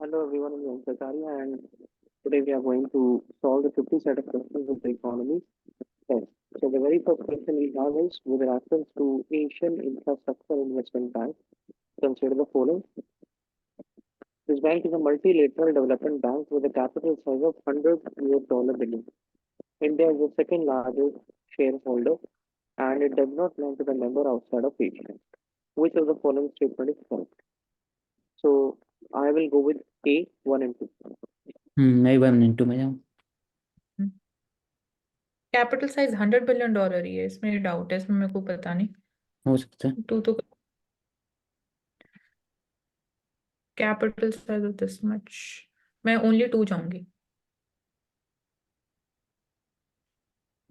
Hello everyone, I'm Sankari and today we are going to solve the 50 set of questions of the economy test. So the very first question we have is with reference to Asian Infrastructure Investment Bank. Consider the following. This bank is a multilateral development bank with a capital size of $100 billion. India is the second largest shareholder and it does not belong to the member outside of Asia. Which of the following statement is correct? So I will go with A, 1 and 2. मैं भी 1 में जाऊँ। Capital size $100 billion ही है, इसमें doubt है, इसमें मेरे को पता नहीं। हो सकता है। टू तो capital size of this much, मैं ओनली 2 जाऊंगी।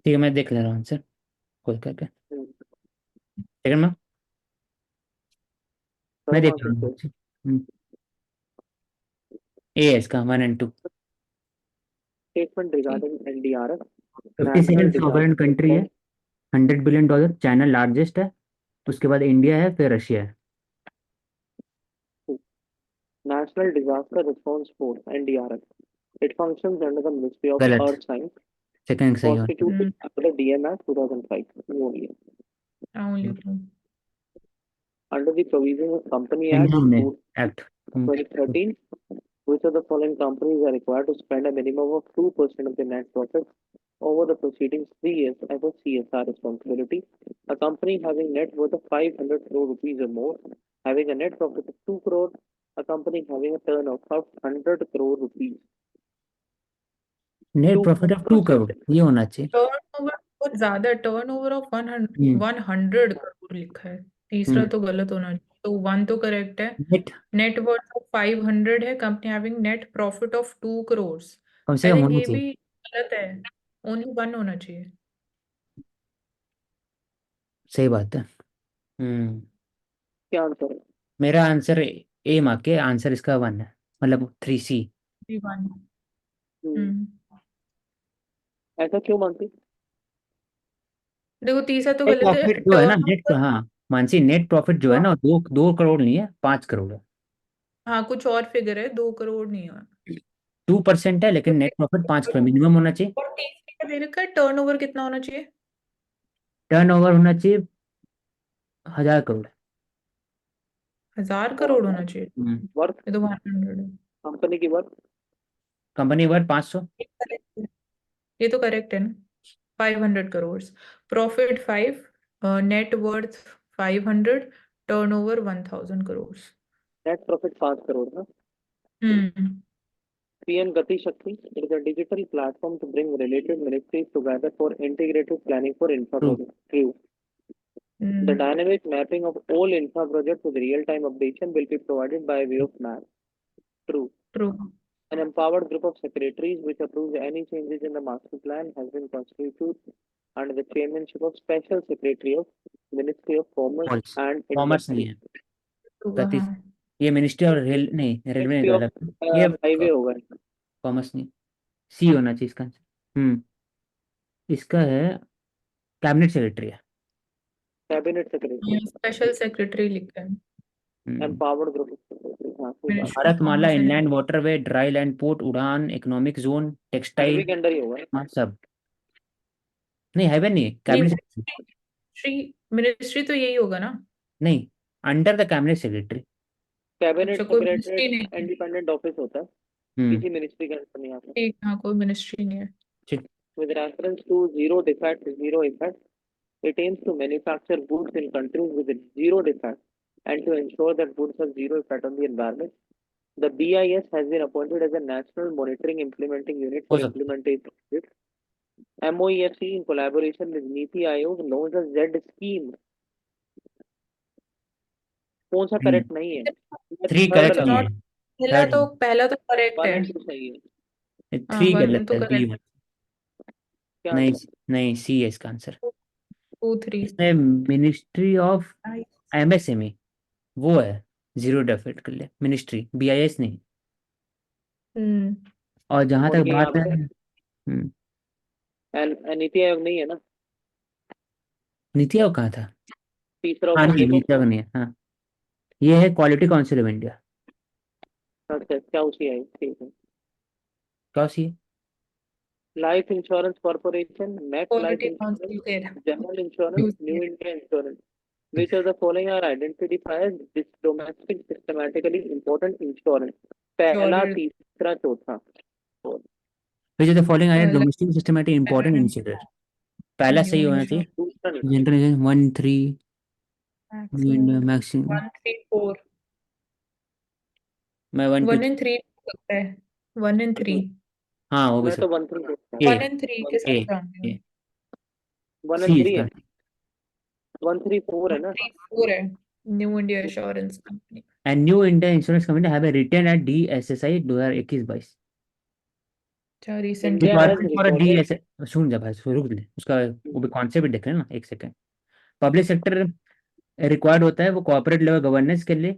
ठीक है, मैं देख ले रहा हूँ आंसर खोल करके। सेकंड में मैं देख रहा हूँ आंसर। ए है इसका 1 and 2। Statement regarding NDRF. 52nd sovereign country है, $100 बिलियन। चाइना लार्जेस्ट है, उसके बाद इंडिया है, फिर रशिया है। National Disaster Response Force (NDRF). It functions under the Ministry of गलत। Earth Science. सेकंड सही है। Constituted under the DM Act 2005. Only. Only 2 Under the provisions of Company Act Indian में act 2013, which of the following companies are required to spend a minimum of 2% of their net profit over the preceding 3 years as a CSR responsibility? A company having net worth of 500 crore rupees or more, having a net profit of 2 crore, a company having a turnover of 100 crore rupees. Net profit of 2 crore ये होना चाहिए। Turnover बहुत ज्यादा, turnover of 100 crore लिखा है। तीसरा तो गलत होना चाहिए, तो 1 तो करेक्ट है। नेट वर्थ ऑफ 500 है, company having net profit of 2 crore. कम से आई कम थिंक होना ये चाहिए। भी गलत है, ओनली 1 होना चाहिए। सही बात है। क्या आंसर है? मेरा आंसर ए मार्क के आंसर इसका 1 है, मतलब 3C। 1 ऐसा क्यों मानती? देखो तीसरा तो नेट गलत है। प्रॉफिट जो है ना, नेट हाँ मानसी, नेट प्रॉफिट जो है ना 2 करोड़ नहीं है, 5 करोड़ है। हाँ कुछ और फिगर है, 2 करोड़ नहीं है। 2% है, लेकिन नेट प्रॉफिट 5 करोड़ मिनिमम होना चाहिए। और तीसरे का दे रखा है टर्नओवर कितना होना चाहिए? टर्नओवर होना चाहिए 1000 करोड़। 1000 करोड़ होना चाहिए। वर्थ, ये तो 100 है। कंपनी की वर्थ कंपनी वर्थ 500। ये तो करेक्ट है ना। 500 crore, profit 5, net worth 500, turnover 1000 crore. Net profit 5 crore ना। PM Gati Shakti is a digital platform to bring related ministries together for integrated planning for infra projects. True. The dynamic mapping of all infra projects with real-time updation will be provided by way of map. True. An empowered group of secretaries which approves any changes in the master plan has been constituted under the chairmanship of Special Secretary of Ministry of Commerce and commerce नहीं Industry. है। गति ये ministry और railway नहीं तो ये highway होगा। Commerce नहीं। सी होना चाहिए इसका आंसर। इसका है कैबिनेट सेक्रेटरी है। कैबिनेट सेक्रेटरी, स्पेशल सेक्रेटरी लिखा है। Empowered group. Bharatmala, inland waterway, dry land port, उड़ान, इकोनॉमिक जोन, टेक्सटाइल के अंदर ही होगा सब। नहीं हाईवे नहीं, कैबिनेट मिनिस्ट्री तो यही होगा ना। नहीं, under the cabinet secretary. Cabinet अच्छा, कोई सेक्रेटरी मिनिस्ट्री नहीं है। इंडिपेंडेंट ऑफिस होता है, किसी मिनिस्ट्री के अंदर नहीं आता। ठीक, हाँ कोई मिनिस्ट्री नहीं है। ठीक। With reference to zero defect, zero effect, it aims to manufacture goods in countries with zero defect and to ensure that goods have zero effect on the environment. The BIS has been appointed as a national monitoring implementing unit for implementation of it. MOEFC in collaboration with NITI Aayog known as Z scheme. कौन सा correct नहीं है? 3 correct नहीं है। पहला तो correct है। 3 गलत है। बी नहीं क्या? नहीं, सी है इसका आंसर। 2 3 इसमें मिनिस्ट्री ऑफ MSME वो है, जीरो डेफिट के लिए मिनिस्ट्री, BIS नहीं। और जहां तक बात है नीति आयोग नहीं है ना। नीति आयोग कहाँ था? तीसरा हाँ ऑप्शन नहीं, देखो। नीति आयोग नहीं है। हाँ ये है क्वालिटी काउंसिल ऑफ इंडिया। अच्छा क्या उसी है, ठीक है। क्या सी है? Life insurance corporation, met life quality insurance, council कह रहा जनरल इंश्योरेंस, यूज न्यू किया India insurance. Which of the following are identified as this domestic systematically important insurance? पहला, इंश्योरर तीसरा, चौथा। और which of the following are life domestic systematic important insurer? पहला सही new होना चाहिए। इंश्योर दूसरा नहीं। General 1 3 maximum maximum. 1 3 4 मैं 1 2 1 and 3 हो सकता है 1 and 3 हाँ वो भी मैं सब। तो 1 3 देखता हूँ। ए 1 and 3 के ए साथ जाऊंगी ए 1 सी and 3 इसका। है। 1 3 4 है 1 ना। 3 4 है new India insurance company and new India insurance company have return at DSSI 2021-22। अच्छा recently India has requirement for the recorded. एस सुन जा भाई, रुक ले उसका। वो भी कॉन्सेप्ट देख रहे हैं ना, एक सेकंड। पब्लिक सेक्टर रिक्वायर्ड होता है वो कॉर्पोरेट लेवल गवर्नेंस के लिए,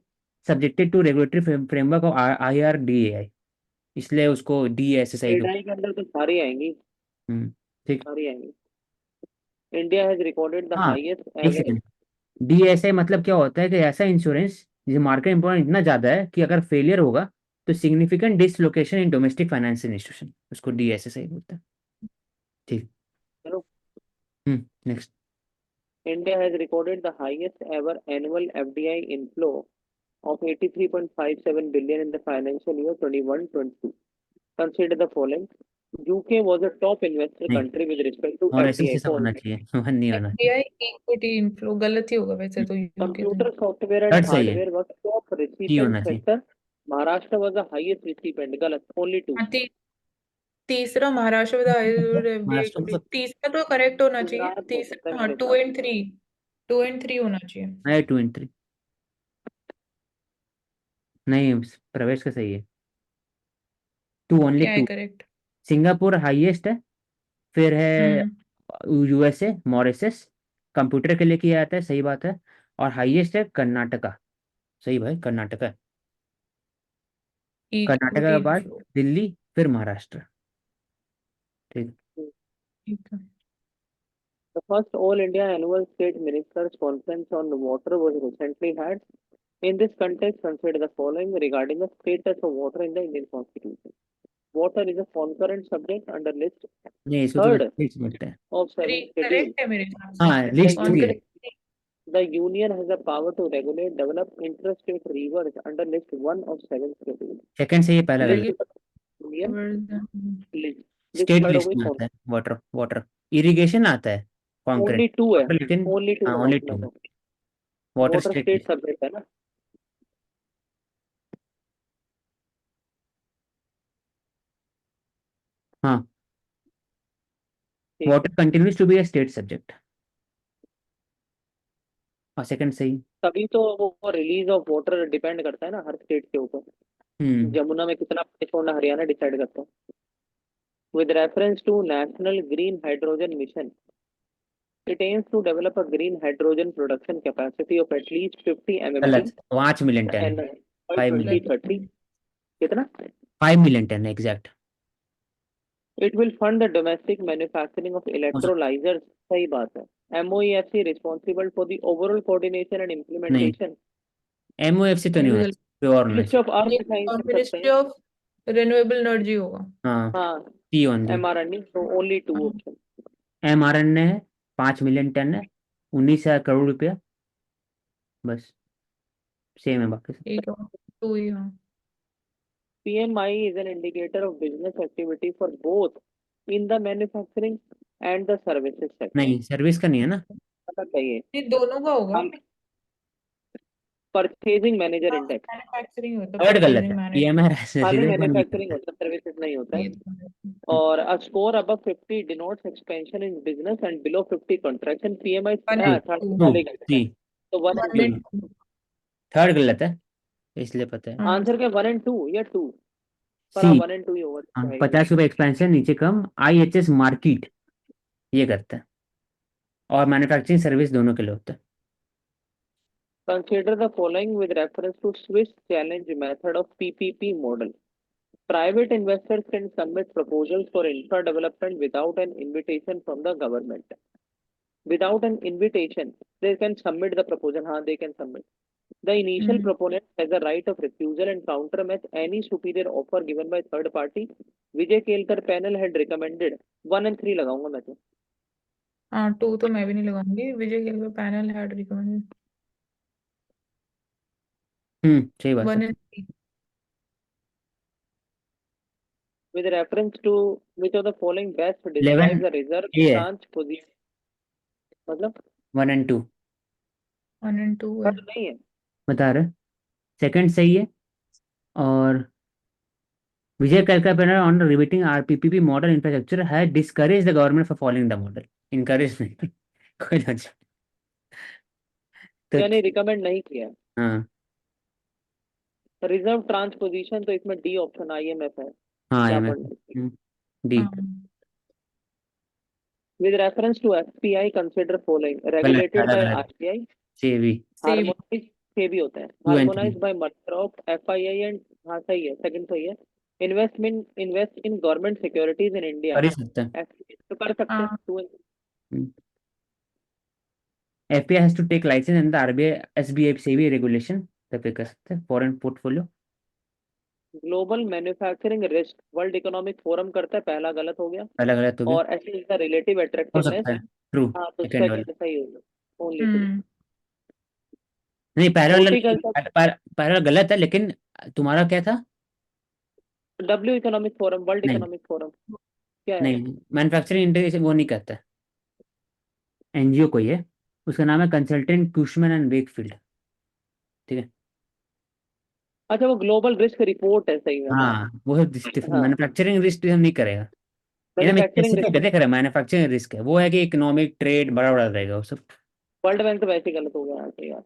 subjected to regulatory framework of IRDAI, इसलिए उसको DSSI के। एडाई के अंदर तो सारी आएंगी, ठीक। सारी आएंगी। इंडिया हैज रिकॉर्डेड द हाँ हाईएस्ट एक एवर। सेकंड। DSI मतलब क्या होता है कि ऐसा इंश्योरेंस जिसे मार्केट इंपॉर्टेंस इतना ज्यादा है कि अगर फेलियर होगा तो significant dislocation in domestic financial institution, उसको DSSI बोलते हैं। ठीक। चलो। Next. India has recorded the highest ever annual FDI inflow of 83.57 billion in the financial year 21-22. Consider the following. UK was a top investor नहीं, country with respect to और ऐसे FDI. से सब होना चाहिए। वन नहीं होना चाहिए। एफडीआई इक्विटी इनफ्लो गलत ही होगा वैसे तो यूके तो Computer software and थर्ड सही है। hardware was top C recipient होना चाहिए। sector. Maharashtra was the highest recipient. Galat. Only two. हाँ, तीसरा Maharashtra with highest FDI Maharashtra equity मतलब तीसरा तो करेक्ट होना चाहिए गुजरात हो सकता है तीसरा हाँ मेरे 2 हिसाब and 3 2 and 3 होना चाहिए है 2 and 3। नहीं, प्रवेश का सही है। टू ओनली क्या है 2। करेक्ट सिंगापुर हाईएस्ट है, फिर है हम्म USA, मॉरिशस। कंप्यूटर के लिए किया जाता है, सही बात है। और हाईएस्ट है कर्नाटका। सही भाई, कर्नाटका है। कर्नाटका इक्विटी के बाद इनफ्लो दिल्ली, फिर महाराष्ट्र। ठीक। से। ठीक है The first All India Annual State Ministers Conference on Water was recently had. In this context, consider the following regarding the status of water in the Indian Constitution. Water is a concurrent subject under list नहीं, इसको तो third list मिलता है। of three 7th schedule. Correct है मेरे हिसाब से हाँ The लिस्ट 3 union, है। कॉन्करेक्ट the union has the power to regulate, develop interstate rivers under list 1 of 7th schedule. Second सही है, पहला गलत। List union list. This state third of list which में आता है वाटर, वाटर इरिगेशन आता है कॉन्करेंट। only two है, वाटर लेकिन only two हाँ है ओनली उसमें 2। तो water water state state list. subject है ना। हाँ, ठीक है, water continues to be a state subject. और सेकंड सही। तभी तो वो रिलीज ऑफ वाटर डिपेंड करता है ना हर स्टेट के ऊपर। हम्म जमुना में कितना पानी छोड़ना हरियाणा डिसाइड करता है। With reference to National Green Hydrogen Mission, it aims to develop a green hydrogen production capacity of at least 50 गलत, MMT 5 मिलियन टन है। and by 5 मिलियन, 2030 कितना। 5 मिलियन टन है exact. It will fund the domestic manufacturing of हो सकता electrolyzers. सही बात है। MOEFC responsible for the overall coordination and नहीं, implementation. MOFC तो ये नहीं भी होना गलत चाहिए, प्योर होना Ministry चाहिए। of Earth Science and ministry Sustainability. Of renewable energy होगा हाँ, हाँ, सी only. MRNE, so only two हाँ, options. MRN है, 5 मिलियन टन है, 19,000 करोड़ रुपया, बस सेम है बाकी सब। ठीक है टू ही हाँ PMI is an indicator of business activity for both in the manufacturing and the services sector. नहीं, सर्विस का नहीं है ना। पता चाहिए। ये दोनों का होगा हम परचेजिंग मैनेजर इंडेक्स मैन्युफैक्चरिंग होता है थर्ड गलत परचेजिंग है, मैनेजर PMI खाली रिलायबल नहीं मैन्युफैक्चरिंग करता है। होता है, सर्विसेज नहीं होता ये है। तो है। और a score above 50 denotes expansion in business and below 50 contraction. PMI one two and third two two वाले गलत है। थ्री तो 1 and one 2। And two third गलत है, इसलिए पता है। हाँ आंसर क्या 1 and 2 या 2? पर सी। हाँ 1 and 2 ही होगा हाँ, रहेगा। 50 रुपये एक्सपेंशन, नीचे कम। IHS मार्केट ये करता है, और मैन्युफैक्चरिंग सर्विस दोनों के लिए होता है। Consider the following with reference to Swiss challenge method of PPP model. Private investors can submit proposals for infra development without an invitation from the government. Without an invitation, they can submit the proposal. हाँ, they can submit. The initial proponent has a right of refusal and countermatch any superior offer given by third party. Vijay Kelkar panel had recommended 1 and 3 लगाऊंगा मैं तो. हाँ 2 तो मैं भी नहीं लगाऊंगी. विजय केलकर पैनल हैड रिकमेंडेड सही बात 1 है. and 3. With reference to which of the following best 11 describes the reserve ये है branch position. मतलब 1 and 2 1 and 2 है. थर्ड नहीं है. बता रहे. सेकंड सही है. और विजय कलका पैनल ऑन रिबेटिंग आरपीपीपी मॉडल इंफ्रास्ट्रक्चर है discourage the government for following the model. Encourage नहीं. कोई लॉजिक. तो यानी रिकमेंड नहीं किया. हाँ रिजर्व ट्रांसपोजिशन तो इसमें डी ऑप्शन आईएमएफ है. हाँ क्या एम एफ पढ़ना. D. With reference to FPI, consider following: गलत. regulated by अलग अलग. RBI, सेवी. सेवी. harmonized के भी होते हैं, 2 and 3 harmonized by Microsoft, FII and हाँ सही है, सेकंड सही है. invest in government securities in India. कर ही सकते हैं. FPI तो कर सकते हैं. हाँ 2 and FPI has to take licence and the RBI SBI SEBI regulation तब पे कर सकते हैं. Foreign portfolio. Global manufacturing risk world economic forum करता है, पहला गलत हो गया. अलग अलग तो भी और ऐसे इसका रिलेटिव हो अट्रैक्टिवनेस. सकता है. ट्रू. हाँ तो सेकेंड वाला. सेकंड सही होगा. Only true. नहीं पहला वाला नहीं, हॉर्टिकल्चर. पहला वाला गलत है लेकिन तुम्हारा क्या था. डब्ल्यू इकोनॉमिक फोरम, वर्ल्ड नहीं इकोनॉमिक फोरम क्या है. नहीं मैन्युफैक्चरिंग इंटीग्रेशन वो नहीं कहता है. एनजीओ कोई है. उसका नाम है कंसल्टेंट कुशमैन एंड वेकफील्ड. ठीक है. अच्छा वो ग्लोबल रिस्क रिपोर्ट है सही में. हाँ हाँ वो है. हाँ. मैन्युफैक्चरिंग रिस्क हम नहीं करेगा. ये ना मैन्युफैक्चरिंग स्पेसिफिक रिस्क. है. देख रहा है मैन्युफैक्चरिंग रिस्क है वो है कि इकोनॉमिक ट्रेड बड़ा बड़ा रहेगा वो सब. वर्ल्ड बैंक तो वैसे ही गलत हो गया यहाँ पे यार.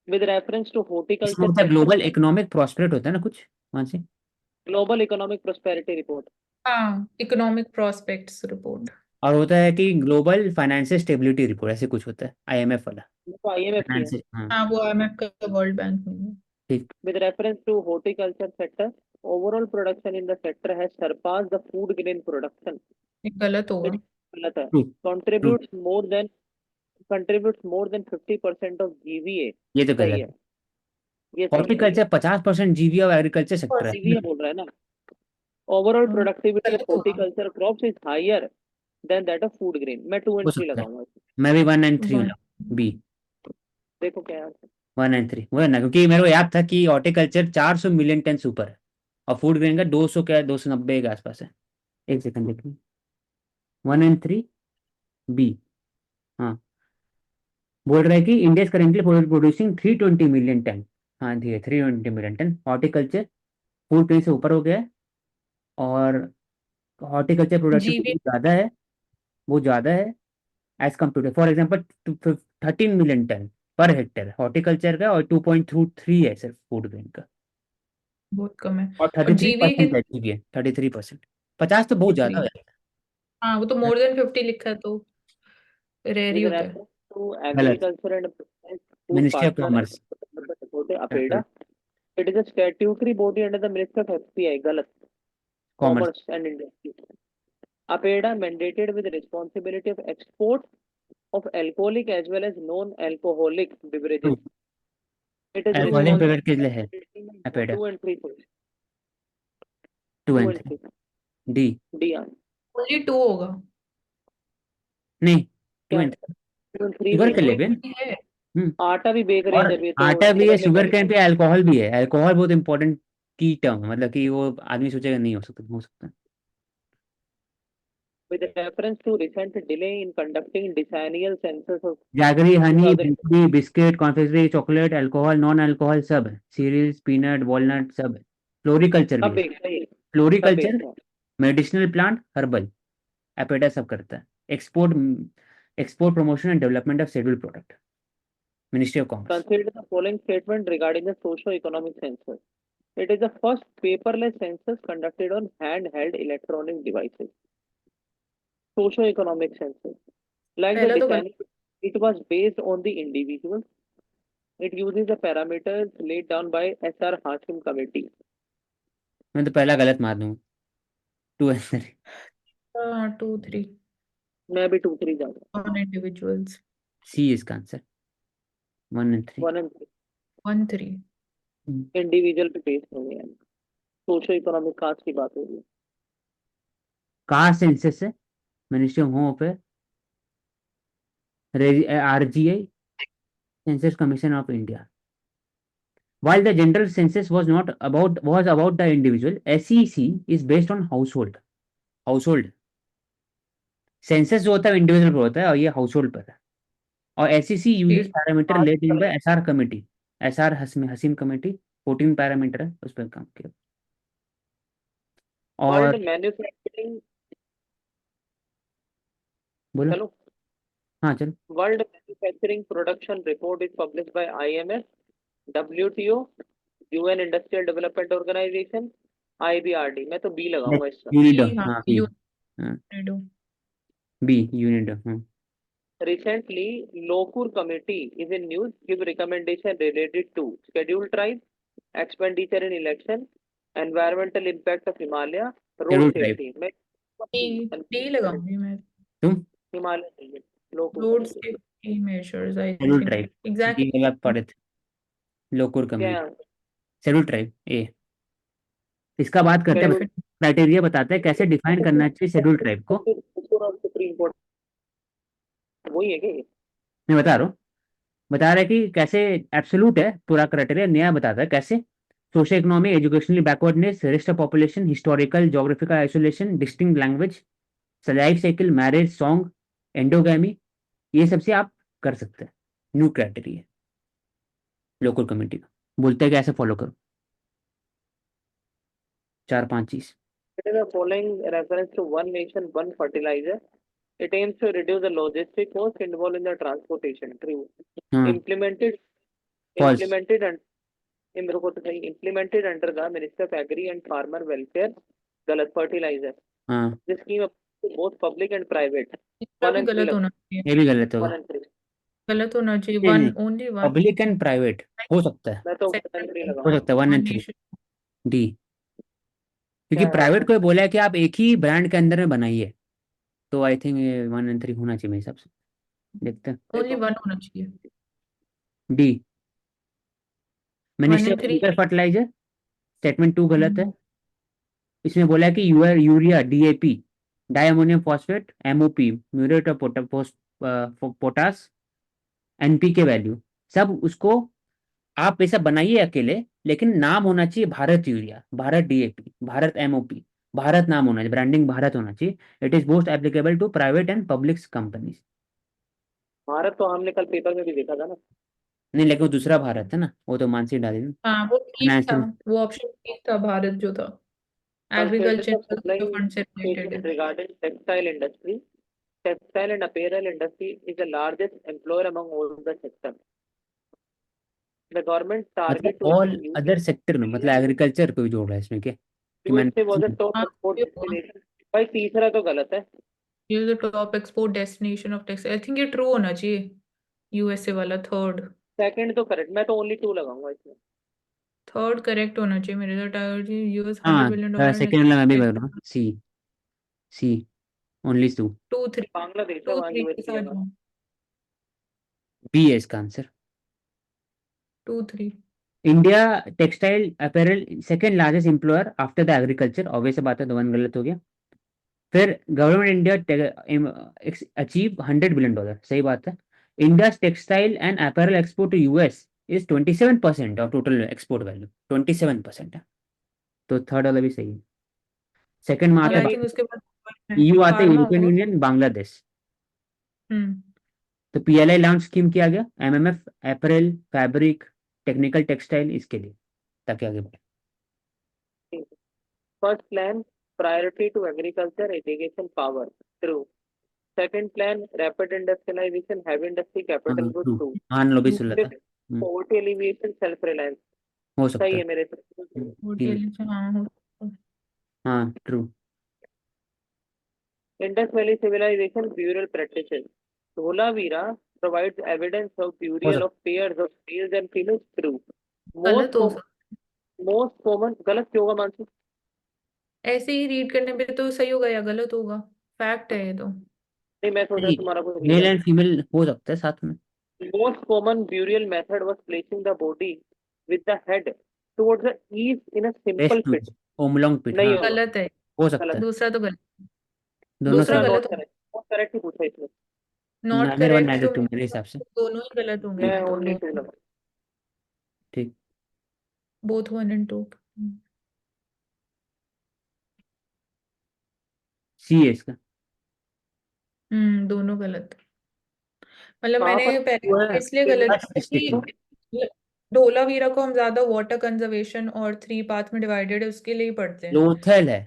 विद रेफरेंस टू इसमें हॉर्टिकल्चर होता है सेक्टर, ग्लोबल इकोनॉमिक प्रॉस्पेरेट होता है ना कुछ वहां से. Global economic prosperity report. हाँ इकोनॉमिक प्रोस्पेक्ट्स रिपोर्ट. और होता है कि ग्लोबल फाइनेंशियल स्टेबिलिटी रिपोर्ट ऐसे कुछ होता है आईएमएफ वाला. तो आईएमएफ की है. फाइनेंशियल हाँ. हाँ वो IMF का वर्ल्ड बैंक नहीं है. ठीक. With reference to horticulture sector, overall production in the sector has surpass the food grain production. ये गलत होगा. गलत है. True. True. Contributes more than, contributes more than 50% of GVA. ये तो सही गलत है. है. ये सही है. हॉर्टिकल्चर 50% जीवी और एग्रीकल्चर सेक्टर है. जीवीए बोल रहा है ना. ओवरऑल प्रोडक्टिविटी ऑफ गलत होगा. Horticulture crops is higher than that of food grain. मैं 2 हो and 3 सकता है. लगाऊंगा. मैं भी 1 and 3 वन. बी. देखो क्या है. 1 and 3 वो है ना क्योंकि मेरे को याद था कि हॉर्टिकल्चर 400 मिलियन टन से ऊपर है और फूड ग्रेन का 200 क्या 290 के आसपास है. एक सेकंड देखिए. 1 and 3 बी. हाँ बोल रहा है कि India is currently producing 320 million ton. हाँ ठीक है 320 million ton horticulture food grain से ऊपर हो गया है. और हॉर्टिकल्चर जीवी. प्रोडक्टिविटी ज़्यादा है. वो ज़्यादा है as compare for example 13 million ton पर हेक्टेयर हॉर्टिकल्चर का और 2.23 है सिर्फ फूड ग्रेन का. बहुत कम है. और और थर्टी थ्री जीवी परसेंट कितनी. है जीपीए 33%. 50 तो बहुत ज्यादा 33. हो जाता हाँ वो तो है. मोर देन 50 लिखा है तो रेयर ही With होता है. reference to गलत. agriculture and food ministry of partner and commerce. report APEDA. It is a statutory body under the Ministry of FPI. Galat. Commerce. Commerce and Industry. APEDA mandated with responsibility of export of alcoholic as well as non-alcoholic beverages. It is alcoholic responsible beverage के लिए है for APEDA. 2 and 3. 2 2 and and 3 3. D. D. Only 2 होगा. नहीं 2 क्या and 2 and 3 भी sugar है. के लिए भी. है. आटा भी बेक रहे और हैं जब ये तो आटा भी है शुगर में शुगर कमी. केन पे अल्कोहल भी है. अल्कोहल बहुत इंपॉर्टेंट की टर्म है मतलब कि वो आदमी सोचेगा नहीं हो सकता है. With reference to recent delay in conducting decennial census of jaggery Honey 2000. Bakery biscuit confectionery chocolate alcohol non alcohol सब है. सीरियल्स पीनट वॉलनट सब है. फ्लोरिकल्चर भी सब है. बेचता है. सब फ्लोरिकल्चर बेचता है. मेडिसिनल प्लांट हर्बल एपेटा सब करता है. Export export promotion and development of scheduled product ministry of commerce. Consider the following statement regarding the socio-economic census. It is the first paperless census conducted on handheld electronic devices. Socio-economic census. Like the पहला तो गलत. decennial, it was based on the individual. It uses the parameters laid down by SR Hashim Committee. मैं तो पहला गलत मार दूंगा. 2 and 3 हाँ 2 3 मैं भी 2 3 जाऊंगा. On individuals. सी इसका आंसर 1 and 3. 1 and 3. 13। इंडिविजुअल पे बेस नहीं है, सोशो इकोनॉमिक कास्ट की बात हो रही है। कास्ट सेंसस है, ministry of home affair, RGI, census commission of India. While the general census was about the individual, SEC is based on household. Household. Census जो होता है इंडिविजुअल पर होता है और ये हाउसहोल्ड पर है. और एसईसी यूजेस ठीक। Parameter let in by SR committee. SR Hashim committee 14 parameter है, उस पर काम किया. और वर्ल्ड मैन्युफैक्चरिंग, बोलो. चलो, हाँ चलो. World manufacturing production report is published by IMF, WTO, UN industrial development organisation, IBRD. मैं तो बी लगाऊंगा इसका। यूनिडो. हाँ हाँ बी. हाँ यूनिडो। B UNIDO. हाँ. Recently, Lokur Committee is in news, give recommendation related to scheduled tribe, expenditure in election, environmental impact of Himalaya, road schedule tribe. safety. मैं D लगाऊंगी मैं। तुम हिमालय चाहिए, Lokur road committee. Safety measures I schedule think tribe. Exactly. D वाला पढ़े थे. लोकुर क्या community. है? शेड्यूल ट्राइब ए. इसका बात करते हैं. शेड्यूल क्राइटेरिया बताते हैं कैसे डिफाइन करना चाहिए शेड्यूल ट्राइब को. सुप्रीम कोर्ट वही है कि मैं बता रहा हूँ. बता रहा है कि कैसे एब्सोल्यूट है पूरा क्राइटेरिया, नया बताता है कैसे. Social economy, educationally backwardness, rest of population, historical geographical isolation, distinct language, life cycle, marriage, song, endogamy, ये सबसे आप कर सकते हैं. न्यू क्राइटेरिया लोकल कम्युनिटी का. बोलते हैं कि ऐसे फॉलो करो 4-5 चीज. following reference to one nation, one fertilizer. It aims to reduce the logistic cost involved in the transportation. True. हाँ. Implemented false. implemented and मेरे को तो सही implemented under the Ministry of Agri and Farmer Welfare. गलत, fertilizer. हाँ This scheme applies to both public and private. इसका 1 भी and 3 गलत लगा, होना चाहिए। ये भी गलत 1 होगा. and 3। गलत होना चाहिए। नहीं वन नहीं, only one. Public and private हो सकता है. मैं तो 1 and 3 हो लगाऊंगा। सकता है 1 and 3. डी. क्योंकि क्या है प्राइवेट आंसर? को बोला है कि आप एक ही ब्रांड के अंदर में बनाइए, तो आई थिंक ये 1 and 3 होना चाहिए मेरे हिसाब से. देखते हैं. ओनली वन होना चाहिए। D. 1 ministry and of 3। Agriculture fertiliser. Statement 2 गलत है. इसमें बोला है कि urea, DAP, di ammonium phosphate, MOP, muriate of potash, NPK value, सब उसको आप ऐसा बनाइए अकेले, लेकिन नाम होना चाहिए Bharat urea, Bharat DAP, Bharat MOP. Bharat नाम होना चाहिए, ब्रांडिंग भारत होना चाहिए. It is most applicable to private and public companies. Bharat तो हमने कल पेपर में भी देखा था ना। नहीं, लेकिन वो दूसरा भारत है ना, वो तो मानसी डाली ना. हाँ वो ठीक था, फाइनेंशियल. वो ऑप्शन ठीक था भारत जो था। Consider the agriculture following fund से रिलेटेड statement है। regarding textile industry. Textile and apparel industry is the largest employer among all the sectors. The government मतलब target to all achieve other sector में, मतलब agriculture को भी जोड़ रहा है इसमें क्या, कि USA was a मैंने. top हाँ export ये destination. भाई तीसरा तो गलत है। The top export destination of textile, I think ये ट्रू होना चाहिए। यूएसए वाला थर्ड। सेकंड तो करेक्ट, मैं तो ओनली 2 लगाऊंगा इसमें। थर्ड करेक्ट होना चाहिए मेरे साथ। टायर जी यूएस हाँ, $100 बिलियन। सेकेंड वाला मैं भी बोल रहा हूँ. सी. सी. ओनली 2. 2-3। बांग्लादेश है, वहाँ 2-3 के यूएसए साथ है। जाऊँ। बी है इसका answer. 2-3। India textile apparel second largest employer after the agriculture. Obvious सी बात है, तो वन गलत हो गया. फिर गवर्नमेंट इंडिया अचीव $100 बिलियन, सही बात है. India textile and apparel export to US is 27% of total export value. 27% है, तो थर्ड वाला भी सही है. सेकंड में और आता आई है थिंक उसके बाद ईयू, आता है फार्मा यूरोपियन होगा। यूनियन, बांग्लादेश. हम्म। तो पीएलआई लॉन्च स्कीम किया गया, MMF, apparel, fabric, technical textile, इसके लिए, ताकि आगे बढ़े. First plan, priority to agriculture, irrigation power. True. Second plan, rapid industrialization, heavy industry, capital हाँ goods. ट्रू. True. हाँ लॉबी सुन रहा था. Poverty alleviation, self reliance. हो सकता सही है. है मेरे से। तीन. हाँ हाँ true. Indus Valley Civilization, burial practices. Dholavira provides evidence of हो burial सकता. of pairs of males and females. True. गलत हो सकता। Most common, गलत क्यों होगा मानसी? ऐसे ही रीड करने पे तो सही होगा या गलत होगा। फैक्ट है ये तो। नहीं, मैं सोच रहा तुम्हारा कुछ मेल रीजन। एंड फीमेल हो सकता है साथ में. Most common burial method was placing the body with the head towards the east in a simple west में pit. ओमलोंग पिट, नहीं हाँ होगा, गलत है, हो सकता गलत। है, दूसरा तो गलत, दोनों दूसरा सही। नॉट गलत, करेक्ट, नॉट करेक्ट ही पूछा इसमें। नॉट मेरे वन करेक्ट तो 92 मेरे हिसाब से। दोनों ही गलत होंगे, मैं तो ओनली 2 लगा। ठीक, बोथ 1 and 2। सी है इसका। दोनों गलत। मतलब कहाँ पर मैंने वो पहले है इसलिए गलत कच्छ किया डिस्ट्रिक्ट में, कि धोलावीरा को हम ज्यादा वाटर कंजर्वेशन और 3 पाथ में डिवाइडेड है उसके लिए ही पढ़ते हैं। लोथल है।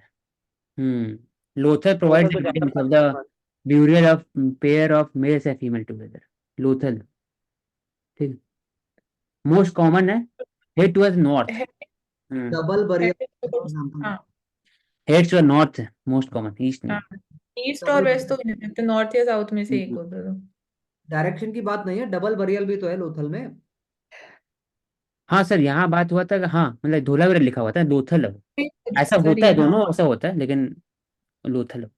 लोथल टोटल प्रोवाइड तो ज्यादा ऑफ था the burial of pair of males and female together, Lothal. ठीक, मोस्ट कॉमन है head towards north. Double burial Head- example, हाँ हेड टुवर्ड्स नॉर्थ है मोस्ट कॉमन, ईस्ट नहीं। हाँ, ईस्ट और वेस्ट तो नहीं सकते, नॉर्थ या साउथ में से एक हम्म, होता तो। डायरेक्शन की बात नहीं है, डबल बरियल भी तो है लोथल में। हाँ सर, यहाँ बात हुआ था कि हाँ मतलब धोलावीरा लिखा हुआ था, लोथल है वो। ऐसा सर होता है, ये हाँ, दोनों ऐसा होता है, लेकिन लोथल है।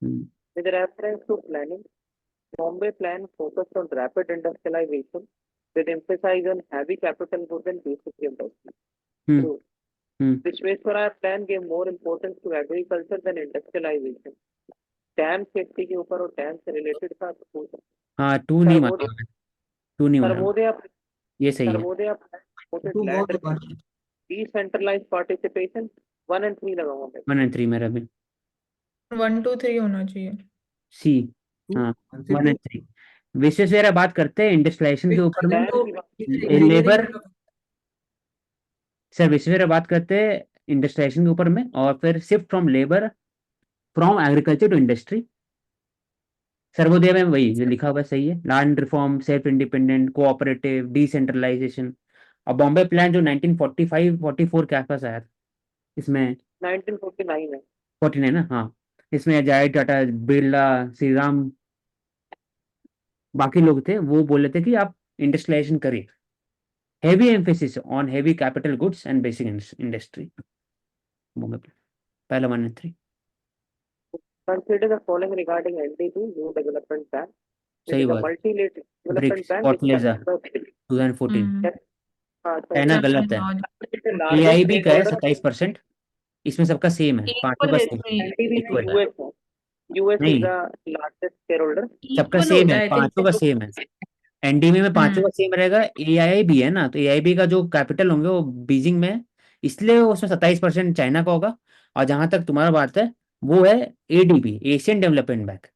हम्म, with reference to planning. Bombay plan focused on rapid industrialization with emphasis on heavy capital goods and basic industry. Hmm, True. Hmm, Visvesvaraya plan gave more importance to agriculture than industrialization. Dam safety के ऊपर और dam से related था तो हाँ 2 नहीं सर्वोदय माना, 2 नहीं माना, सर्वोदय ये सही है। सर्वोदय promoted टू land बहुत decentralized participation 1 and 3 लगाऊंगा मैं। 1 and 3 मेरा भी। 1 2 3 होना चाहिए। सी, टू हाँ से 1 and 3। विश्वेश्वरैया बात करते हैं इंडस्ट्रियलाइजेशन के ऊपर में, डैम की बात लेबर। सर विश्वेश्वरैया बात करते हैं इंडस्ट्रियलाइजेशन के ऊपर में, और फिर shift from labour from agriculture to industry. Sarvodaya में वही जो लिखा हुआ है सही है, land reform, self independent, cooperative, decentralisation. और बॉम्बे प्लान जो 1945-44 के आसपास आया था, इसमें 1949 है। 49 ना, हाँ। इसमें अजय टाटा, बिरला, श्री राम, बाकी लोग थे, वो बोले थे कि आप इंडस्ट्रियलाइजेशन करिए, heavy emphasis on heavy capital goods and basic industry. Bombay plan पहला 1 and 3 Consider the following regarding NDP New Development Plan. It सही is a बात। multi-layered development BRICS plan which fertiliser consists 2014, हाँ कहना गलत है। the largest एआईबी का है stakeholder 27%, इसमें सबका सेम है, पांचों इक्वल का है सेम, इसमें, NDP इक्वल है। US है। US is नहीं, the largest shareholder. सबका इक्वल सेम होता है, है आई पांचों का थिंक। सेम है। एनडीबी में पांचों का सेम रहेगा। एआईबी है ना, तो एआईबी का जो कैपिटल होंगे वो बीजिंग में है, इसलिए उसमें 27% चाइना का होगा। और जहां तक तुम्हारा बात है, वो है एडीबी, एशियन डेवलपमेंट बैंक,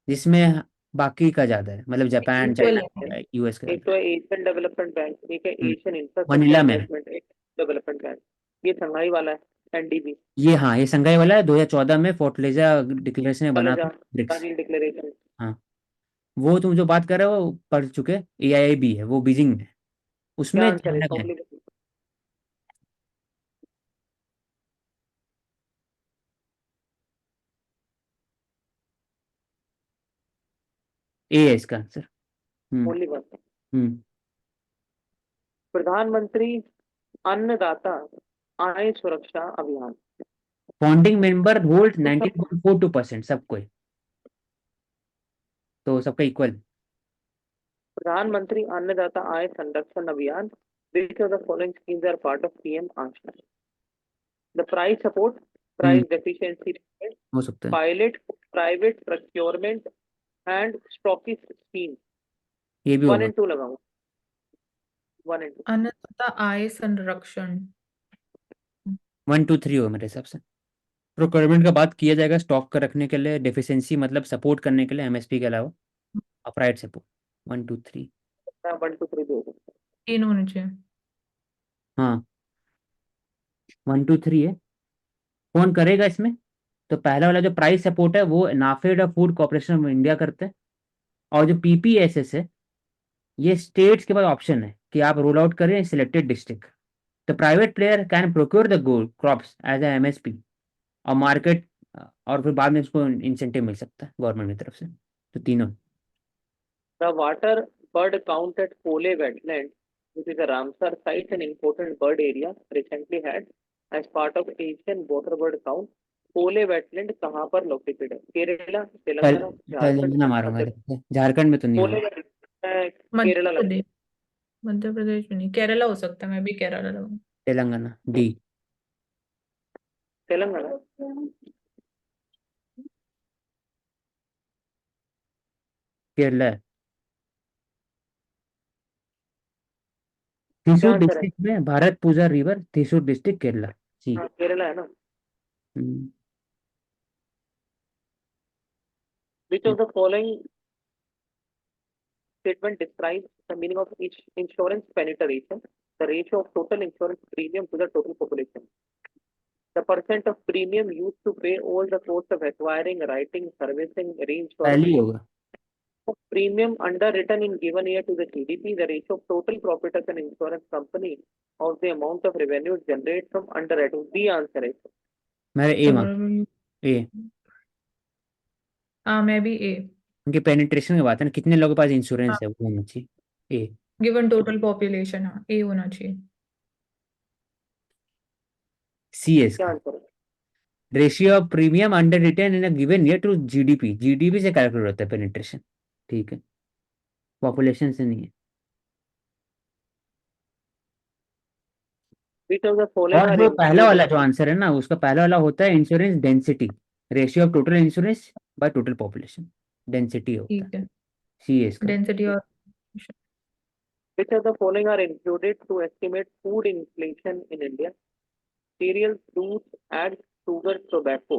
जिसमें बाकी का ज्यादा है, मतलब जापान, इक्वल चाइना, है। यूएस का एक ज्यादा तो है एशियन डेवलपमेंट बैंक, एक है है। एशियन इंफ्रास्ट्रक्चर मनीला में है। इन्वेस्टमेंट एक डेवलपमेंट बैंक। ये शंघाई वाला है एनडीबी ये हाँ, ये संघाई वाला है, 2014 में फोर्टलेजा डिक्लेरेशन में बना था, ब्रिक्स। डिक्लेरेशन। हाँ, वो तुम जो बात कर रहे हो वो पढ़ चुके, एआईबी है वो बीजिंग में, क्या उसमें आंसर है चाइना का है। कॉम्प्लीकेशन? ए है इसका आंसर। हम्म, ओनली वन। हम्म। प्रधानमंत्री अन्नदाता आय सुरक्षा अभियान फाउंडिंग मेंबर होल्ड तो सब 19.42%, सबको है, तो सबका इक्वल। प्रधानमंत्री अन्नदाता आय संरक्षण अभियान which of the following schemes are part of PM Asha? The price support, hmm, price deficiency, हो सकता है, pilot, private procurement and stockist scheme. ये भी 1 होगा। and 2 लगाऊं 1 and 2 अन्नदाता आय संरक्षण 1 2 3 होगा मेरे हिसाब से। प्रोक्योरमेंट का बात किया जाएगा स्टॉक का रखने के लिए, डेफिशिएंसी मतलब सपोर्ट करने के लिए एमएसपी के अलावा, और प्राइवेट सपोर्ट 1 2 3। 1 2 3 दो 3 होने चाहिए। हाँ 1 2 3 है। कौन करेगा इसमें? तो पहला वाला जो प्राइस सपोर्ट है वो नाफेड और फूड कॉर्पोरेशन ऑफ इंडिया करते हैं। और जो पीपीएसएस है, ये स्टेट्स के पास ऑप्शन है कि आप रोल आउट करें selected district. The private player can procure the gold crops as a MSP और मार्केट, और फिर बाद में उसको इंसेंटिव मिल सकता है गवर्नमेंट की तरफ से। तो तीनों। The water bird count at Pole wetland, which is a Ramsar site and important bird area, recently had as part of Asian water bird count. Pole wetland कहाँ पर लोकेटेड है? केरला, तेलंगाना, झारखंड, तेलंगाना मध्य मारूंगा, प्रदेश। झारखंड में तो नहीं पोले होगा। मध्य केरला लग प्रदेश। मध्य प्रदेश में नहीं, केरला हो सकता है, मैं भी केरला लगाऊं। तेलंगाना, डी। तेलंगाना। केरला है। क्या थ्रिशूर आंसर है? डिस्ट्रिक्ट में Bharathapuzha river, Thrissur district, Kerala, C. हाँ, केरला है ना। Hmm, which of the following statement describes the meaning of each insurance penetration, the ratio of total insurance premium to the total population, the percent of premium used to pay all the cost of acquiring, writing, servicing, reinsurance, पहली होगा। of premium underwritten in given year to the GDP, the ratio of total profit of an insurance company of the amount of revenue generated from underwriting. B answer है। मेरा ए mark, ए। हाँ, मैं भी ए। उनके penetration की बात है ना, कितने लोगों के पास हाँ, इंश्योरेंस है, वो होना चाहिए, ए। गिवन टोटल पॉपुलेशन, हाँ ए होना चाहिए। सी है क्या इसका। आंसर है? Ratio of premium under written in given year to GDP, GDP से कैलकुलेट होता है पेनिट्रेशन, ठीक है, पॉपुलेशन से नहीं है। Which of the following और are जो पहला included? वाला जो आंसर है ना, उसका पहला वाला होता है insurance density, ratio of total insurance by total population, density होता है, ठीक है, सी है इसका। डेंसिटी और Which of the following are included to estimate food inflation in India? Cereals, fruits, eggs, sugar, tobacco.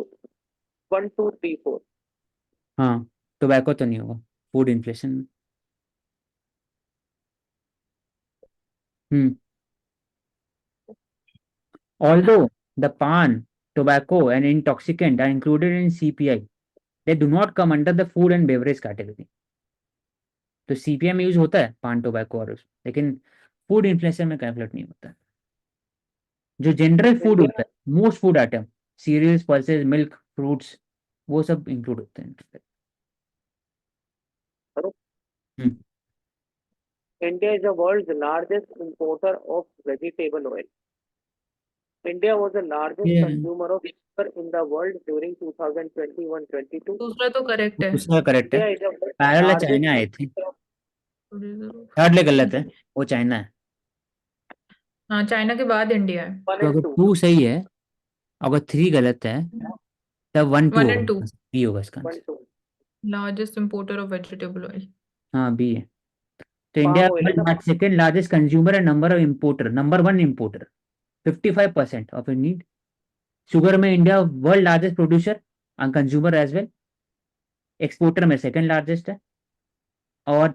1, 2, 3, 4. हाँ, टोबैको तो नहीं होगा food inflation. Hmm, although the pan, tobacco and intoxicant are included in CPI, they do not come under the food and beverage category. तो CPI में use होता है पान, tobacco और लेकिन फूड इन्फ्लेशन में कैलकुलेट नहीं होता है। जो जनरल फूड India, होता है, most food item, cereals, pulses, milk, fruits, वो सब इंक्लूड होते हैं। हम्म, India is the world's largest importer of vegetable oil. India was the largest ये consumer of sugar in the world during 2021-22. दूसरा तो correct है। दूसरा करेक्ट है, India is the world's पहले वाला largest चाइना आए थे, consumer of थर्ड ले गलत है, वो चाइना है। हाँ, चाइना के बाद इंडिया है। 1 तो and अगर 2. टू सही है, अगर थ्री गलत है, तब वन टू 1 होगा, and 2 बी होगा इसका 1, answer. 2. Largest importer of vegetable oil. हाँ, बी है। तो इंडिया Palm oil है ना? Second largest consumer and number of importer, number one importer, 55% of need. Sugar में India world largest producer and consumer as well, exporter में second largest है, और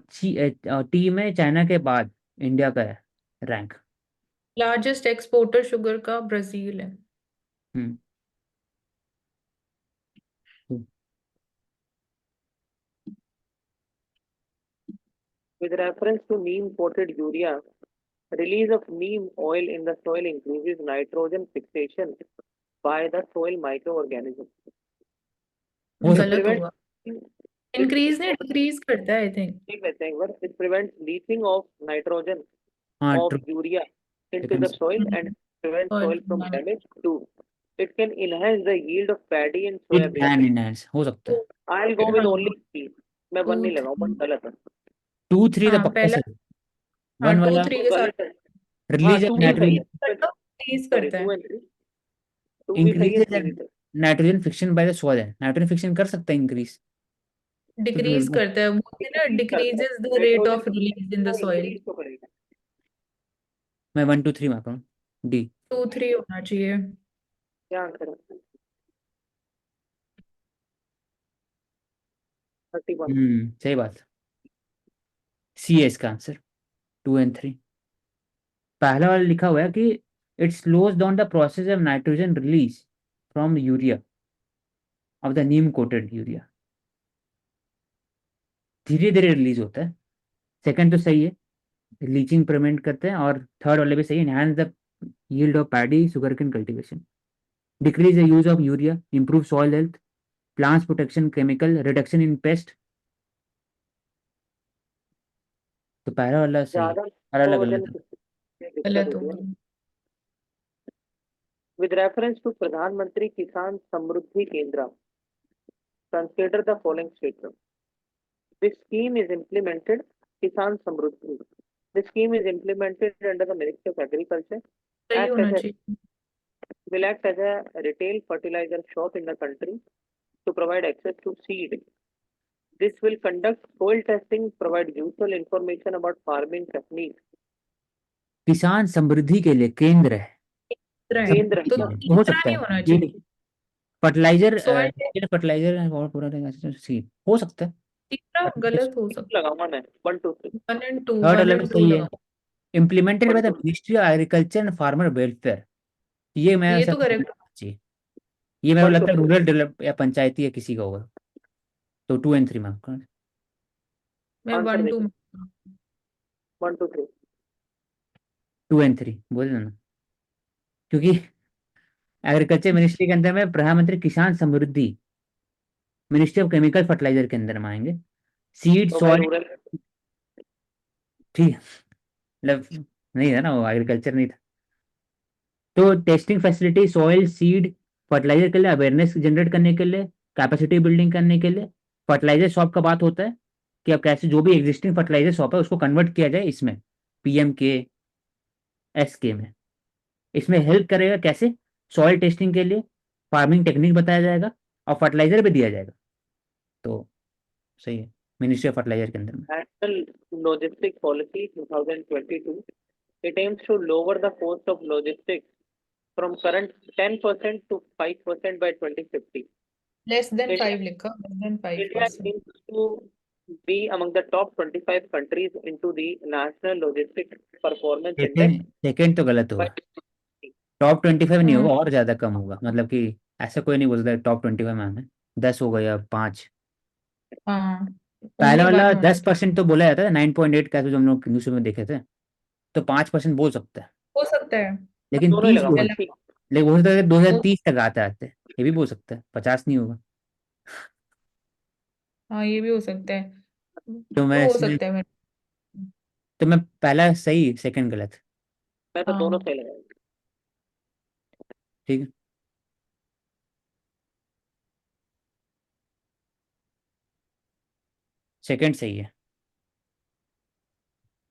T में चाइना के बाद इंडिया का है रैंक। लार्जेस्ट एक्सपोर्टर शुगर का ब्राजील है। हम्म, With reference to neem coated urea, release of neem oil in the soil increases nitrogen fixation by the soil microorganisms. हो It सकता गलत prevents होगा, it, इंक्रीज नहीं डिक्रीज करता है आई थिंक। ठीक है, एक बार, it prevents leaching of nitrogen हाँ, of true, urea into second. the soil and prevents soil from damage too. It can enhance the yield of paddy and it soya bean. Can enhance, हो सकता है। I'll go with only 3. मैं 1 to नहीं लगाऊं, 1 गलत है। 2 3 तो हाँ पक्का पहला, सही, हाँ वन 2 वाला 3 के साथ गलत है। हाँ, रिलीज ऑफ 2 भी सही नाइट्रोजन, है। इंक्रीज सॉरी, करता 2 है। and 3. 2 भी सही है, इंक्रीज 3 भी सही nitrogen fiction by the soil है, नाइट्रोजन फिक्शन कर सकता है इंक्रीज, तो फिर डिक्रीज वो करता है, बोलते हैं ना, है। करता है decreases the rate nitrogen, of release in the soil. Increase तो करेगा। मैं 1 2 3 मारता हूँ, डी। 2 3 होना चाहिए। क्या आंसर है? 31. सही बात, सी है इसका आंसर, 2 एंड 3। पहला वाला लिखा हुआ है कि it slows down the process of nitrogen release from urea of the Neem coated urea, धीरे धीरे रिलीज होता है। सेकंड तो सही है, लीचिंग प्रिवेंट करते हैं, और थर्ड वाले भी सही है, enhance the yield of paddy sugarcane cultivation, decrease the use of urea, improve soil health, plants protection chemical, reduction in paste. तो पहला वाला सही है, ज्यादा पहला वाला नाइट्रोजन गलत है। की दिक्कत गलत होती है होगा। ना। With reference to प्रधानमंत्री किसान समृद्धि केंद्र, consider the following statement. This scheme is implemented Kisan Samruddhi. The scheme is implemented under the Ministry of Agriculture. सही Act होना as a, चाहिए। will act as a retail fertilizer shop in the country to provide access to seed. This will conduct soil testing, provide useful information about farming techniques. किसान समृद्धि के लिए केंद्र है, केंद्र तो हो तीसरा सकता नहीं है होना ये चाहिए। फर्टिलाइजर, Soil फर्टिलाइजर और पूरा सीड हो सकता है। तीसरा गलत हो सकता लगाऊंगा मैं 1 2 3 है। 1 and 2 थर्ड 1 वाला भी and 2 सही है। लगा। Implemented by the 1 2 ministry of agriculture and farmer welfare, ये मैं ये ऐसा तो करेक्ट। चाहिए, ये मेरे को 1 लगता है 2 रूरल डेवलप या पंचायती या किसी का होगा। तो 2 and 3 में मैं आंसर 1 2 देखो 1 2 3 2 and 3 बोल देना, क्योंकि एग्रीकल्चर मिनिस्ट्री के अंदर में प्रधानमंत्री किसान समृद्धि, मिनिस्ट्री ऑफ केमिकल फर्टिलाइजर के अंदर में आएंगे। सीड तो भाई सॉइल, रूरल ठीक है, मतलब नहीं था ना, वो एग्रीकल्चर नहीं था। तो testing facility soil seed fertiliser के लिए अवेयरनेस जनरेट करने के लिए, कैपेसिटी बिल्डिंग करने के लिए। फर्टिलाइजर शॉप का बात होता है कि अब कैसे जो भी एग्जिस्टिंग फर्टिलाइजर शॉप है उसको कन्वर्ट किया जाए इसमें, PMKSK में। इसमें हेल्प करेगा कैसे, सॉइल टेस्टिंग के लिए फार्मिंग टेक्निक बताया जाएगा और फर्टिलाइजर भी दिया जाएगा। तो सही है, मिनिस्ट्री ऑफ फर्टिलाइजर के अंदर में। National Logistic Policy 2022. It aims to lower the cost of logistics from current 10% to 5% by 2050. Less than India, 5 लिखा, less than India 5%। aims to be among the top 25 countries into the National Logistic Performance Index second तो गलत by होगा, top 25 नहीं हाँ होगा, और ज्यादा कम होगा, मतलब कि ऐसा कोई नहीं बोलता टॉप 25 में आना, 10 होगा या 5। हाँ पहला ओनली वाला 1 होना चाहिए। 10% तो बोला जाता है, 9.8 कैसे जो हम लोग न्यूज में देखे थे, तो 5% बोल सकता है, हो सकता है। लेकिन दोनों ही 30 लगा बोल, ठीक लेकिन हो सकता है वो 2030 तक आते आते, ये भी बोल सकता है, 50 नहीं होगा। हाँ ये भी हो सकता है। तो मैं तो हो इसमें, सकता है मेरे। तो मैं पहला सही सेकंड गलत। मैं तो दोनों हाँ सही लगाया ठीक है, सेकंड सही है,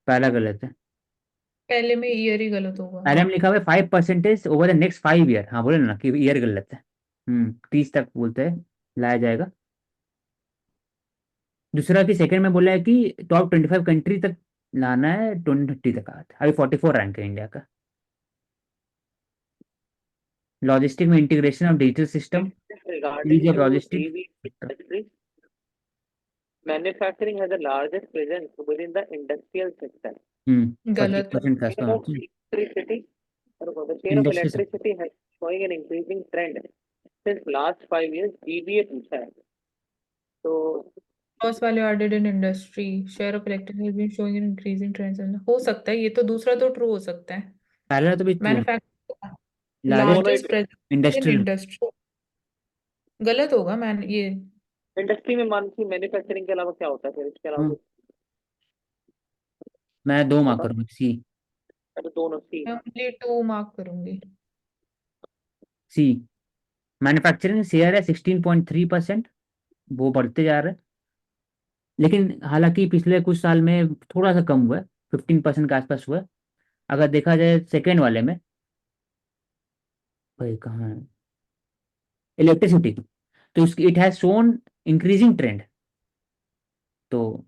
पहला गलत है। पहले में ईयर ही गलत होगा। पहले में लिखा हुआ है 5% ओवर द नेक्स्ट 5 ईयर, हाँ बोले ना कि ईयर गलत है। 30 तक बोलते हैं लाया जाएगा। दूसरा कि सेकंड में बोला है कि टॉप 25 कंट्री तक लाना है, 2030 तक आता है, अभी 44 रैंक है इंडिया का। लॉजिस्टिक में integration of digital system, regarding ease of to logistic. EV industry. Manufacturing has the largest presence within the industrial sector. 25% गलत है। था Share of electricity, the share of industry से। electricity has showing an increasing trend since last 5 years. EBA पूछा है तो Loss value added in industry, share of electric has been showing an increasing trends हो सकता है, ये तो दूसरा तो ट्रू हो सकता है। पहला तो भी true, manufacture largest largest presence in industrial. Industry गलत होगा। मैन ये इंडस्ट्री में मान की मैन्युफैक्चरिंग के अलावा क्या होता है फिर इसके अलावा हाँ, मैं 2 मार्क बताओ करूंगा सी। तो दोनों सी मैं ओनली 2 मार्क करूंगी। सी मैन्युफैक्चरिंग शेयर है 16.3%, वो बढ़ते जा रहा है, लेकिन हालांकि पिछले कुछ साल में थोड़ा सा कम हुआ है, 15% के आसपास हुआ है। अगर देखा जाए सेकेंड वाले में, भाई कहाँ है, इलेक्ट्रिसिटी, तो उसकी it has shown increasing trend, तो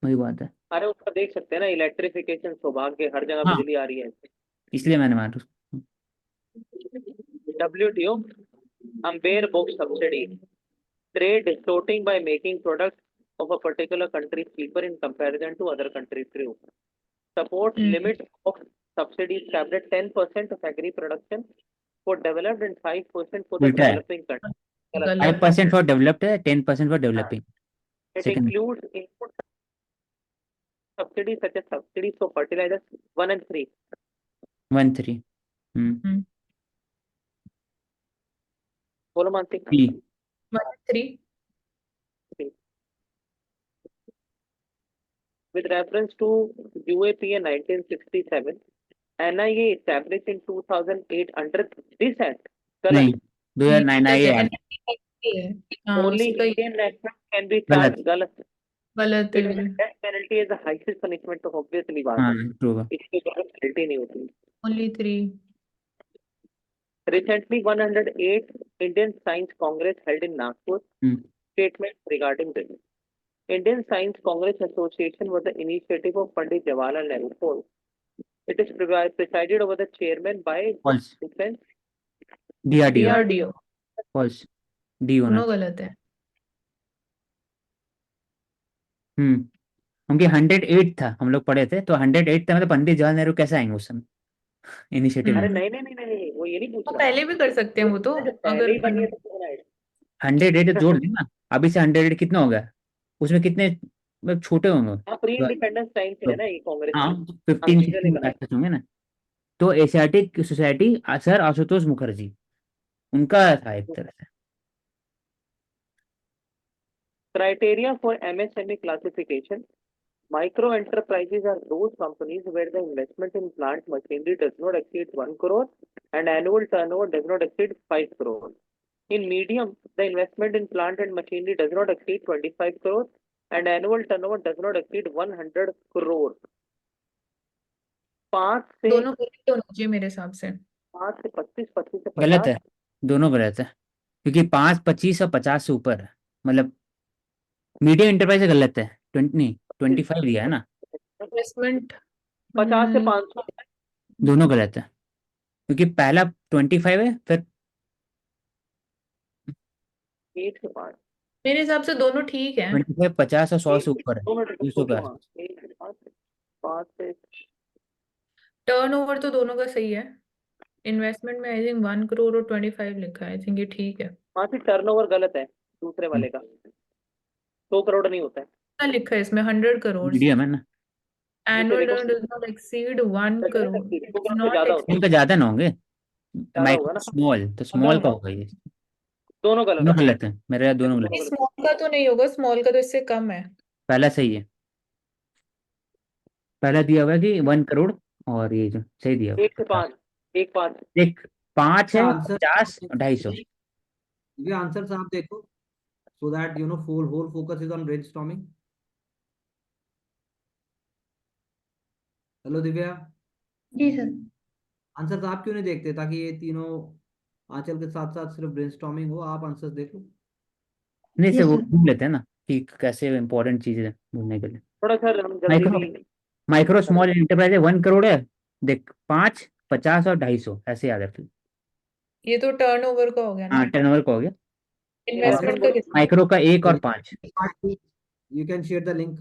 वही बात है। अरे उसका देख सकते हैं ना इलेक्ट्रिफिकेशन सौभाग्य हर जगह हाँ, बिजली आ रही है इसलिए मैंने मारा। WTO Amber book subsidy trade distorting by making products of a particular country cheaper in comparison to other countries through support limits of subsidies capped at 10% of agri production for developed and 5% for the उल्टा है, developing countries. 5% for developed है, 10% for developing. It second includes input subsidies such as subsidies for fertilizers 1 and 3. 1 3 बोलो मानसिक B 1 3 with reference to UAPA 1967 NIA established in 2008 under this act. नहीं, गलत 2009 आई है, हाँ only उसका Indian national can be गलत charged गलत गलत है ये। Death penalty is the highest punishment, तो ऑब्वियसली बात हाँ है ट्रू है। इसकी कोई पेनल्टी नहीं होती। Only 3। Recently, 108 Indian Science Congress held in Nagpur. Statement regarding this. Indian Science Congress Association was the initiative of Pandit Jawaharlal Nehru Fund. It is presided over the chairman by false, Defense DRDO, DRDO. False, D होना दोनों गलत है। क्योंकि 108 था, हम लोग पढ़े थे, तो 108 था, मतलब पंडित जवाहरलाल नेहरू कैसे आएंगे उस समय इनिशिएटिव अरे में। नहीं नहीं नहीं नहीं नहीं, वो ये नहीं पूछ तो रहा। पहले भी कर सकते हैं वो तो, जब पहले अगर ही बनी है तो कितना है? 108 जोड़ लेना, अभी से 108 कितना हो गया, उसमें कितने मतलब छोटे होंगे हाँ, प्री इंडिपेंडेंस टाइम से तो, है ना ये कांग्रेस हाँ में। 15 अंग्रेजों ने 16 बनाई। ऐसे होंगे ना। तो Asiatic society sir Ashutosh Mukherjee, उनका था एक तरह से। Criteria for MSME classification. Micro enterprises are those companies where the investment in plant machinery does not exceed 1 crore and annual turnover does not exceed 5 crore. In medium, the investment in plant and machinery does not exceed 25 crore and annual turnover does not exceed 100 crore. 5 से दोनों correct होना चाहिए मेरे हिसाब से। 5 से 25, 25 से गलत 50। है, दोनों गलत है, क्योंकि 5, 25 और 50 से ऊपर है, मतलब मीडियम इंटरप्राइज गलत है, 20 नहीं 25 दिया है ना, इन्वेस्टमेंट 50 से 500। दोनों गलत है, क्योंकि पहला 25 है, फिर 1 से 5। मेरे हिसाब से दोनों ठीक है। 25 50 और 100 से ऊपर है, 200 के आसपास। 1 से 5, 5 से टर्नओवर तो दोनों का सही है। इन्वेस्टमेंट में आई थिंक 1 करोड़ और 25 लिखा है, आई थिंक ये ठीक है। वहाँ से टर्नओवर गलत है दूसरे वाले का, 2 करोड़ नहीं होता है। क्या लिखा है इसमें? 100 करोड़। मीडियम है ना, नीचे एनुअल देखो, टर्न डज नॉट एक्सीड 1 गलत करोड़। है, 2 इट्स करोड़ से नॉट ज्यादा होता है, इनका ज्यादा ना होंगे, ज्यादा होगा माइक्रो ना। स्मॉल, तो स्मॉल का होगा ये, दोनों दोनों गलत है। गलत है, मेरे यहाँ दोनों गलत है। दोनों गलत स्मॉल का तो नहीं होगा, स्मॉल का तो इससे कम है। पहला सही है, पहला दिया हुआ है कि 1 करोड़, और ये जो सही दिया है। हुआ 1 से 5, 1 5। है, एक 5 है, आंसर 50 और 250। ये आंसर आप देखो, so that you know full whole focus is on brainstorming. Hello Divya, जी सर। आंसर आप क्यों नहीं देखते, ताकि ये तीनों आंचल के साथ साथ सिर्फ ब्रेनस्टॉर्मिंग हो, आप आंसर देख लो। नहीं से वो ढूंढ लेते हैं ना कि कैसे इंपॉर्टेंट चीजें हैं ढूंढने के लिए। थोड़ा सर हम जल्दी माइक्रो भी माइक्रो स्मॉल एंटरप्राइज है, 1 करोड़ है, देख 5 50 और 250 ऐसे याद रख लो। ये तो टर्नओवर का हो गया ना। हाँ टर्नओवर का हो गया, इन्वेस्टमेंट का कितना? माइक्रो का 1 और 5। You can share the link.